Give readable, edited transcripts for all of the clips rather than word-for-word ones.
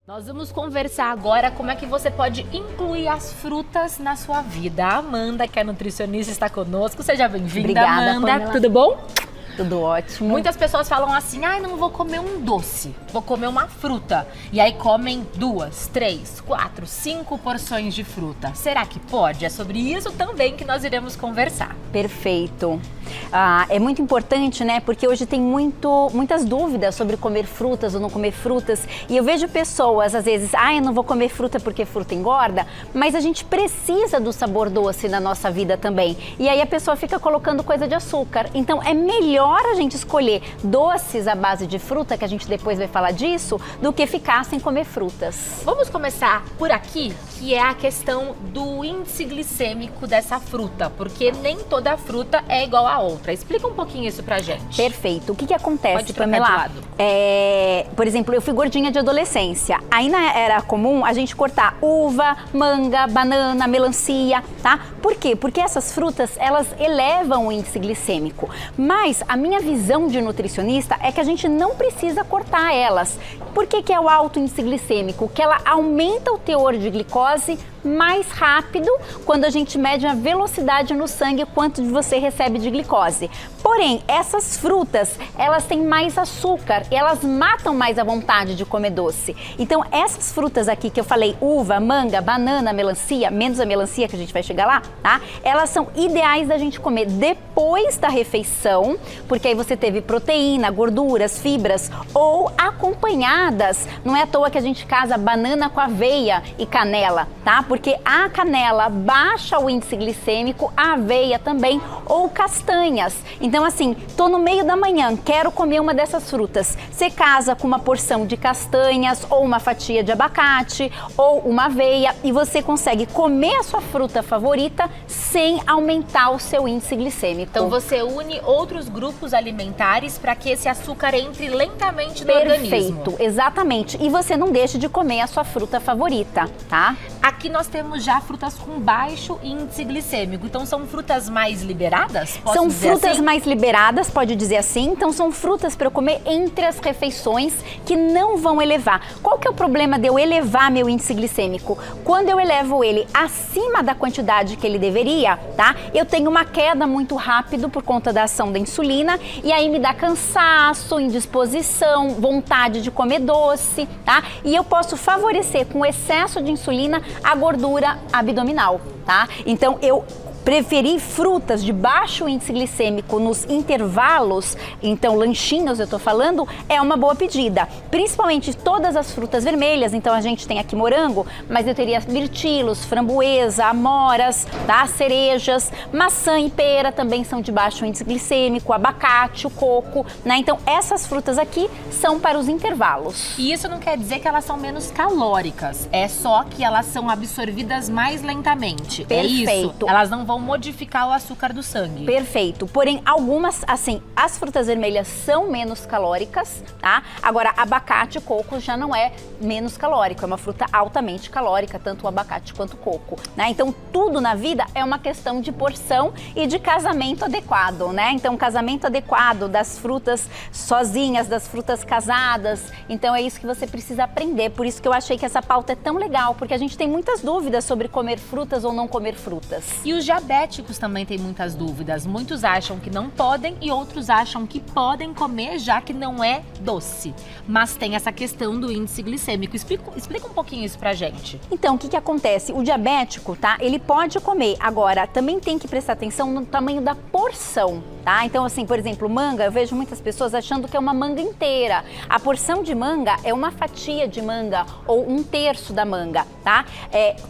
Nós vamos conversar agora como é que você pode incluir as frutas na sua vida. A Amanda, que é nutricionista, está conosco. Seja bem-vinda, Obrigada, Amanda. Pamela. Tudo bom? Tudo ótimo. Muitas pessoas falam assim, não vou comer um doce, vou comer uma fruta. E aí comem 2, 3, 4, 5 porções de fruta. Será que pode? É sobre isso também que nós iremos conversar. Perfeito. É muito importante, né? Porque hoje tem muitas dúvidas sobre comer frutas ou não comer frutas. E eu vejo pessoas, às vezes, eu não vou comer fruta porque fruta engorda. Mas a gente precisa do sabor doce na nossa vida também. E aí a pessoa fica colocando coisa de açúcar. Então é melhor a gente escolher doces à base de fruta, que a gente depois vai falar disso, do que ficar sem comer frutas. Vamos começar por aqui, que é a questão do índice glicêmico dessa fruta, porque nem toda fruta é igual a outra. Explica um pouquinho isso pra gente. Perfeito. O que acontece, Pode trocar Pamela? de lado. Por exemplo, eu fui gordinha de adolescência. Aí era comum a gente cortar uva, manga, banana, melancia, tá? Por quê? Porque essas frutas, elas elevam o índice glicêmico. Mas a minha visão de nutricionista é que a gente não precisa cortar elas. Por que é o alto índice glicêmico? Que ela aumenta o teor de glicose mais rápido quando a gente mede a velocidade no sangue, quanto você recebe de glicose. Porém, essas frutas, elas têm mais açúcar e elas matam mais a vontade de comer doce. Então, essas frutas aqui que eu falei, uva, manga, banana, melancia, menos a melancia que a gente vai chegar lá, tá? Elas são ideais da gente comer depois da refeição, porque aí você teve proteína, gorduras, fibras, ou acompanhadas. Não é à toa que a gente casa banana com aveia e canela, tá? Porque a canela baixa o índice glicêmico, a aveia também, ou castanhas. Então assim, tô no meio da manhã, quero comer uma dessas frutas. Você casa com uma porção de castanhas, ou uma fatia de abacate, ou uma aveia, e você consegue comer a sua fruta favorita sem aumentar o seu índice glicêmico. Então você une outros grupos alimentares para que esse açúcar entre lentamente no organismo. Perfeito, exatamente. E você não deixa de comer a sua fruta favorita, tá? Aqui nós temos já frutas com baixo índice glicêmico. Então são frutas mais liberadas? São frutas mais liberadas, pode dizer assim. Então são frutas para eu comer entre as refeições que não vão elevar. Qual que é o problema de eu elevar meu índice glicêmico? Quando eu elevo ele acima da quantidade que ele deveria, tá? Eu tenho uma queda muito rápido por conta da ação da insulina e aí me dá cansaço, indisposição, vontade de comer doce, tá? E eu posso favorecer com excesso de insulina a gordura abdominal, tá? Então eu preferi frutas de baixo índice glicêmico nos intervalos, então lanchinhos eu tô falando, é uma boa pedida. Principalmente todas as frutas vermelhas, então a gente tem aqui morango, mas eu teria mirtilos, framboesa, amoras, tá? Cerejas, maçã e pera também são de baixo índice glicêmico, abacate, o coco, né? Então essas frutas aqui são para os intervalos. E isso não quer dizer que elas são menos calóricas, é só que elas são absorvidas mais lentamente. Perfeito. É isso? Elas não vão modificar o açúcar do sangue. Perfeito. Porém, algumas, assim, as frutas vermelhas são menos calóricas, tá? Agora, abacate e coco já não é menos calórico, é uma fruta altamente calórica, tanto o abacate quanto o coco, né? Então, tudo na vida é uma questão de porção e de casamento adequado, né? Então, casamento adequado das frutas sozinhas, das frutas casadas. Então, é isso que você precisa aprender. Por isso que eu achei que essa pauta é tão legal, porque a gente tem muitas dúvidas sobre comer frutas ou não comer frutas. E os diabéticos também têm muitas dúvidas. Muitos acham que não podem e outros acham que podem comer, já que não é doce. Mas tem essa questão do índice glicêmico. Explica um pouquinho isso pra gente. Então, o que acontece? O diabético, tá? Ele pode comer. Agora, também tem que prestar atenção no tamanho da porção, tá? Então, assim, por exemplo, manga, eu vejo muitas pessoas achando que é uma manga inteira. A porção de manga é uma fatia de manga ou 1/3 da manga, tá?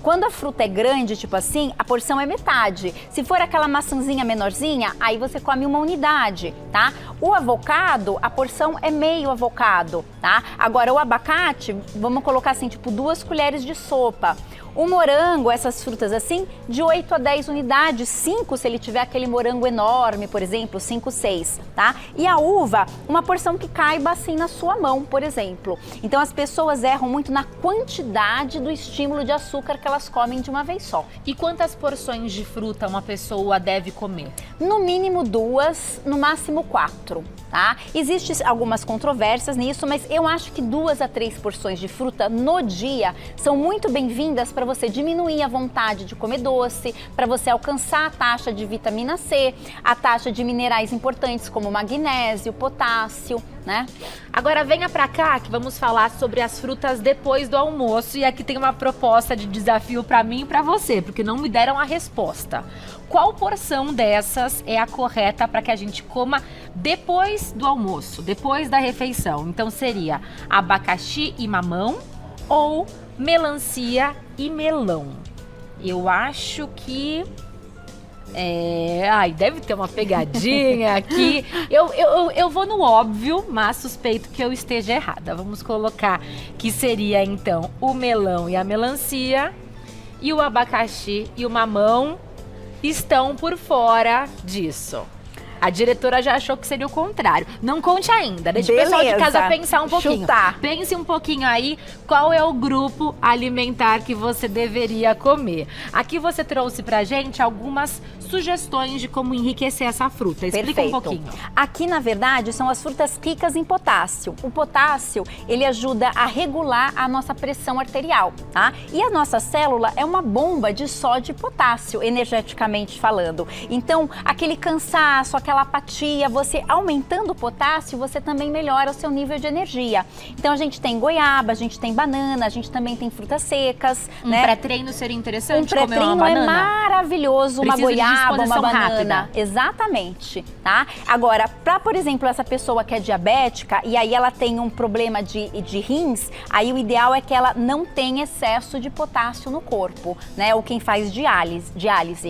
Quando a fruta é grande, tipo assim, a porção é metade. Se for aquela maçãzinha menorzinha, aí você come uma unidade, tá? O avocado, a porção é meio avocado, tá? Agora, o abacate, vamos colocar assim, tipo 2 colheres de sopa. O morango, essas frutas assim, de 8 a 10 unidades, 5 se ele tiver aquele morango enorme, por exemplo, 5, 6, tá? E a uva, uma porção que caiba assim na sua mão, por exemplo. Então as pessoas erram muito na quantidade do estímulo de açúcar que elas comem de uma vez só. E quantas porções de fruta fruta uma pessoa deve comer? No mínimo 2, no máximo 4, tá? Existem algumas controvérsias nisso, mas eu acho que 2 a 3 porções de fruta no dia são muito bem-vindas para você diminuir a vontade de comer doce, para você alcançar a taxa de vitamina C, a taxa de minerais importantes como magnésio, potássio, né? Agora venha pra cá que vamos falar sobre as frutas depois do almoço, e aqui tem uma proposta de desafio pra mim e pra você, porque não me deram a resposta. Qual porção dessas é a correta para que a gente coma depois do almoço, depois da refeição? Então seria abacaxi e mamão ou melancia e melão? Eu acho que... deve ter uma pegadinha aqui. Eu vou no óbvio, mas suspeito que eu esteja errada. Vamos colocar que seria então o melão e a melancia, e o abacaxi e o mamão estão por fora disso. A diretora já achou que seria o contrário. Não conte ainda, deixa o pessoal de casa pensar um pouquinho. Chutar. Pense um pouquinho aí qual é o grupo alimentar que você deveria comer. Aqui você trouxe pra gente algumas sugestões de como enriquecer essa fruta. Explica Perfeito. um pouquinho. Aqui, na verdade, são as frutas ricas em potássio. O potássio, ele ajuda a regular a nossa pressão arterial, tá? E a nossa célula é uma bomba de sódio e potássio, energeticamente falando. Então, aquele cansaço, aquela apatia, você aumentando o potássio, você também melhora o seu nível de energia. Então, a gente tem goiaba, a gente tem banana, a gente também tem frutas secas, né? Pré-treino seria interessante comer uma pré-treino banana? é maravilhoso, uma Precisa de goiaba, uma disposição banana. rápida. Exatamente, tá? Agora, para, por exemplo, essa pessoa que é diabética e aí ela tem um problema de rins, aí o ideal é que ela não tenha excesso de potássio no corpo, né? Ou quem faz diálise.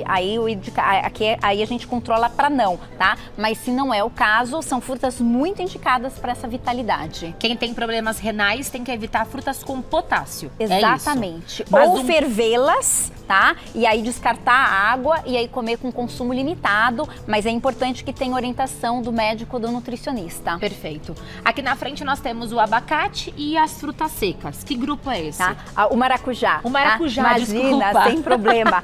Aí a gente controla para não, tá? Mas se não é o caso, são frutas muito indicadas para essa vitalidade. Quem tem problemas renais tem que evitar frutas com potássio. Exatamente. É isso. Mas ou fervê-las, tá? E aí descartar a água e aí comer com consumo limitado, mas é importante que tenha orientação do médico ou do nutricionista. Perfeito. Aqui na frente nós temos o abacate e as frutas secas. Que grupo é esse? Tá? O maracujá. O maracujá, tá? Imagina, desculpa. sem problema.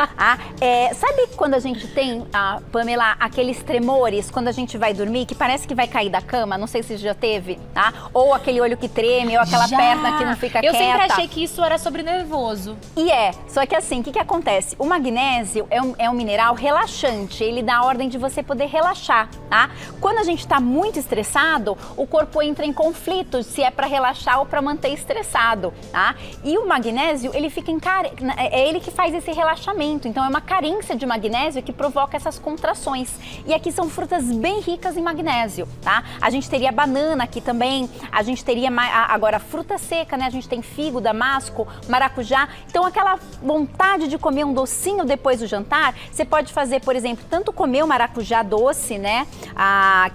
Sabe quando a gente tem, Pamela, aqueles tremores quando a gente vai dormir, que parece que vai cair da cama? Não sei se já teve, tá? Ou aquele olho que treme, ou aquela perna que não fica quieta. Eu sempre achei que isso era sobre nervoso. E só que assim, o que acontece? O magnésio é um mineral relaxante, ele dá a ordem de você poder relaxar, tá? Quando a gente está muito estressado, o corpo entra em conflito se é para relaxar ou para manter estressado, tá? E o magnésio, ele fica é ele que faz esse relaxamento, então é uma carência de magnésio que provoca essas contrações. E aqui são frutas bem ricas em magnésio, tá? A gente teria banana aqui também, a gente teria agora fruta seca, né? A gente tem figo, damasco, maracujá. Então aquela vontade de comer um docinho depois do jantar, você pode fazer, por exemplo, tanto comer o maracujá doce, né?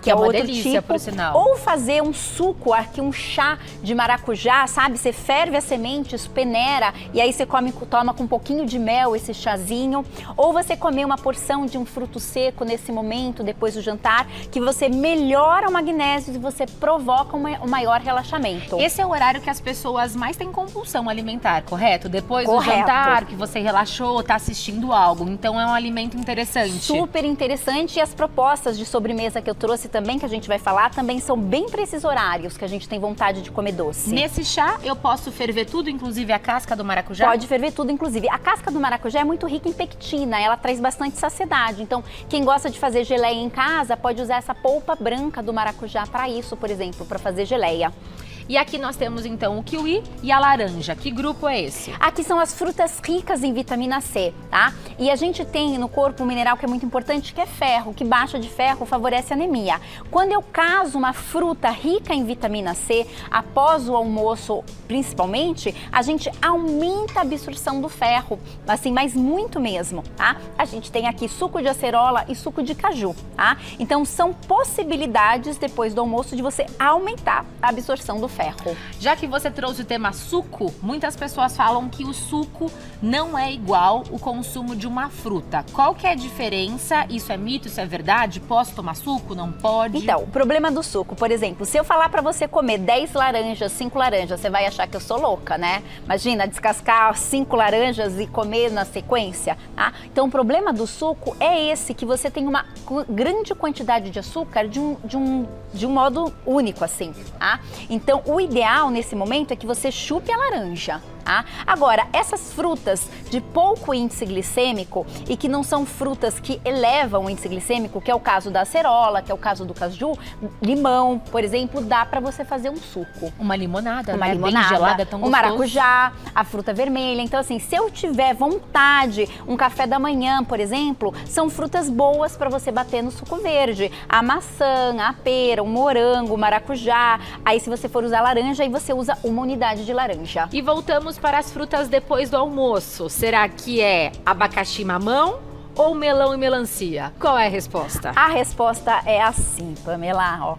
Que é uma outro delícia, tipo, por sinal. ou fazer um suco, aqui um chá de maracujá, sabe? Você ferve as sementes, peneira e aí você toma com um pouquinho de mel esse chazinho, ou você comer uma porção de um fruto seco nesse momento, depois do jantar, que você melhora o magnésio e você provoca um maior relaxamento. Esse é o horário que as pessoas mais têm compulsão alimentar, correto? Depois do jantar, que você relaxou, tá assistindo algo. Então é um alimento interessante. Super interessante. E as propostas de sobremesa que eu trouxe também, que a gente vai falar, também são bem para esses horários que a gente tem vontade de comer doce. Nesse chá, eu posso ferver tudo, inclusive a casca do maracujá? Pode ferver tudo, inclusive. A casca do maracujá é muito rica em pectina, ela traz bastante saciedade. Então, quem gosta de fazer geleia em casa, pode usar essa polpa branca do maracujá para isso, por exemplo, para fazer geleia. E aqui nós temos então o kiwi e a laranja. Que grupo é esse? Aqui são as frutas ricas em vitamina C, tá? E a gente tem no corpo um mineral que é muito importante, que é ferro, que baixa de ferro favorece a anemia. Quando eu caso uma fruta rica em vitamina C, após o almoço principalmente, a gente aumenta a absorção do ferro, assim, mas muito mesmo, tá? A gente tem aqui suco de acerola e suco de caju, tá? Então são possibilidades depois do almoço de você aumentar a absorção do ferro. ferro. Já que você trouxe o tema suco, muitas pessoas falam que o suco não é igual o consumo de uma fruta. Qual que é a diferença? Isso é mito, isso é verdade? Posso tomar suco? Não pode? Então, o problema do suco, por exemplo, se eu falar pra você comer 10 laranjas, 5 laranjas, você vai achar que eu sou louca, né? Imagina, descascar 5 laranjas e comer na sequência, tá? Então, o problema do suco é esse, que você tem uma grande quantidade de açúcar de um modo único, assim, tá? Então, o ideal nesse momento é que você chupe a laranja. Tá? Agora, essas frutas de pouco índice glicêmico e que não são frutas que elevam o índice glicêmico, que é o caso da acerola, que é o caso do caju, limão, por exemplo, dá para você fazer um suco. Uma limonada, Uma né? limonada, Bem gelada, tão gostoso. maracujá, a fruta vermelha. Então, assim, se eu tiver vontade, um café da manhã, por exemplo, são frutas boas para você bater no suco verde. A maçã, a pera, o morango, o maracujá. Aí, se você for usar laranja, aí você usa uma unidade de laranja. E voltamos para as frutas depois do almoço. Será que é abacaxi mamão ou melão e melancia? Qual é a resposta? A resposta é assim, Pamela, ó.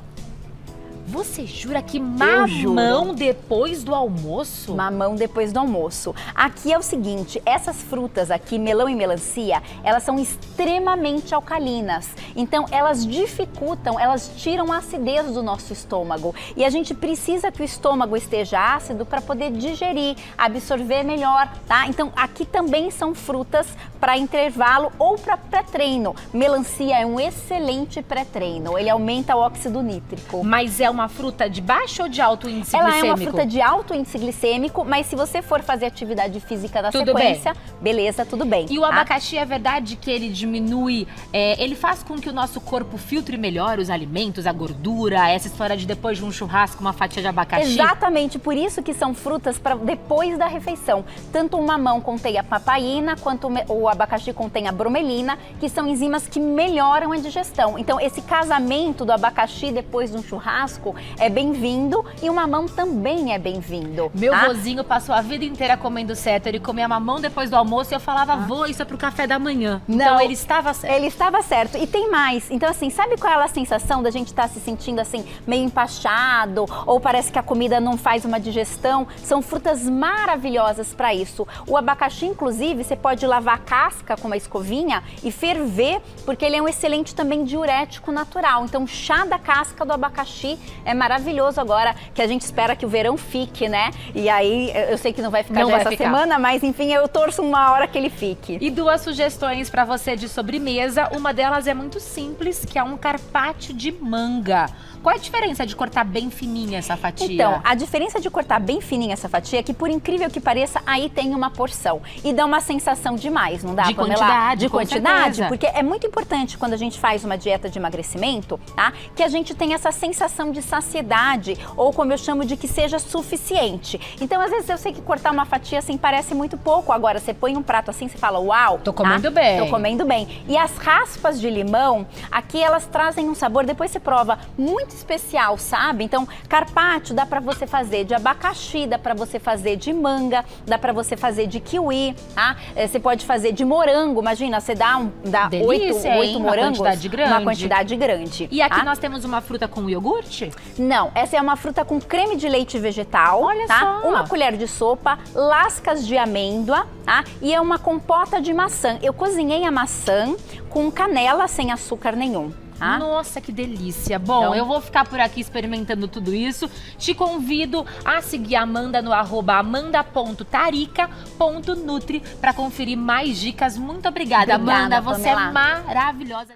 Você jura que Eu juro. mamão depois do almoço? Mamão depois do almoço. Aqui é o seguinte, essas frutas aqui, melão e melancia, elas são extremamente alcalinas. Então, elas dificultam, elas tiram a acidez do nosso estômago. E a gente precisa que o estômago esteja ácido para poder digerir, absorver melhor, tá? Então, aqui também são frutas para intervalo ou para pré-treino. Melancia é um excelente pré-treino, ele aumenta o óxido nítrico. Mas é uma fruta de baixo ou de alto índice Ela glicêmico? é uma fruta de alto índice glicêmico, mas se você for fazer atividade física na Tudo sequência, beleza, tudo bem. E o abacaxi, é verdade que ele diminui, ele faz com que o nosso corpo filtre melhor os alimentos, a gordura, essa história de depois de um churrasco, uma fatia de abacaxi? Exatamente, por isso que são frutas para depois da refeição. Tanto o mamão contém a papaina, quanto o abacaxi contém a bromelina, que são enzimas que melhoram a digestão. Então, esse casamento do abacaxi depois de um churrasco é bem-vindo e o mamão também é bem-vindo. Meu vozinho passou a vida inteira comendo certo. Ele comia mamão depois do almoço e eu falava, vô, isso é pro café da manhã. Não, então ele estava certo. Ele estava certo. E tem mais. Então, assim, sabe qual é a sensação da gente estar se sentindo assim, meio empachado? Ou parece que a comida não faz uma digestão? São frutas maravilhosas para isso. O abacaxi, inclusive, você pode lavar a casca com uma escovinha e ferver, porque ele é um excelente também diurético natural. Então, chá da casca do abacaxi é maravilhoso agora, que a gente espera que o verão fique, né? E aí, eu sei que não vai ficar essa semana, mas enfim, eu torço uma hora que ele fique. E duas sugestões para você de sobremesa. Uma delas é muito simples, que é um carpaccio de manga. Qual é a diferença de cortar bem fininha essa fatia? Então, a diferença de cortar bem fininha essa fatia é que, por incrível que pareça, aí tem uma porção. E dá uma sensação demais, não dá, de Pamela? quantidade, de com quantidade, certeza. porque é muito importante quando a gente faz uma dieta de emagrecimento, tá? Que a gente tenha essa sensação de saciedade, ou como eu chamo de que seja suficiente. Então, às vezes eu sei que cortar uma fatia assim parece muito pouco. Agora, você põe um prato assim, você fala, uau, tô comendo bem. Tô comendo bem. E as raspas de limão, aqui elas trazem um sabor, depois você prova, muito especial, sabe? Então, carpaccio dá pra você fazer de abacaxi, dá pra você fazer de manga, dá pra você fazer de kiwi, tá? Você pode fazer de morango, imagina, você dá Delícia, 8 morangos. Uma quantidade grande. Uma quantidade grande. E aqui tá? nós temos uma fruta com iogurte? Não, essa é uma fruta com creme de leite vegetal, olha tá? só. Uma colher de sopa, lascas de amêndoa, tá? E é uma compota de maçã. Eu cozinhei a maçã com canela sem açúcar nenhum. Ah? Nossa, que delícia. Bom, então, eu vou ficar por aqui experimentando tudo isso. Te convido a seguir a Amanda no @amanda.tarica.nutri para conferir mais dicas. Muito obrigada, Amanda. Você Pamela. é maravilhosa.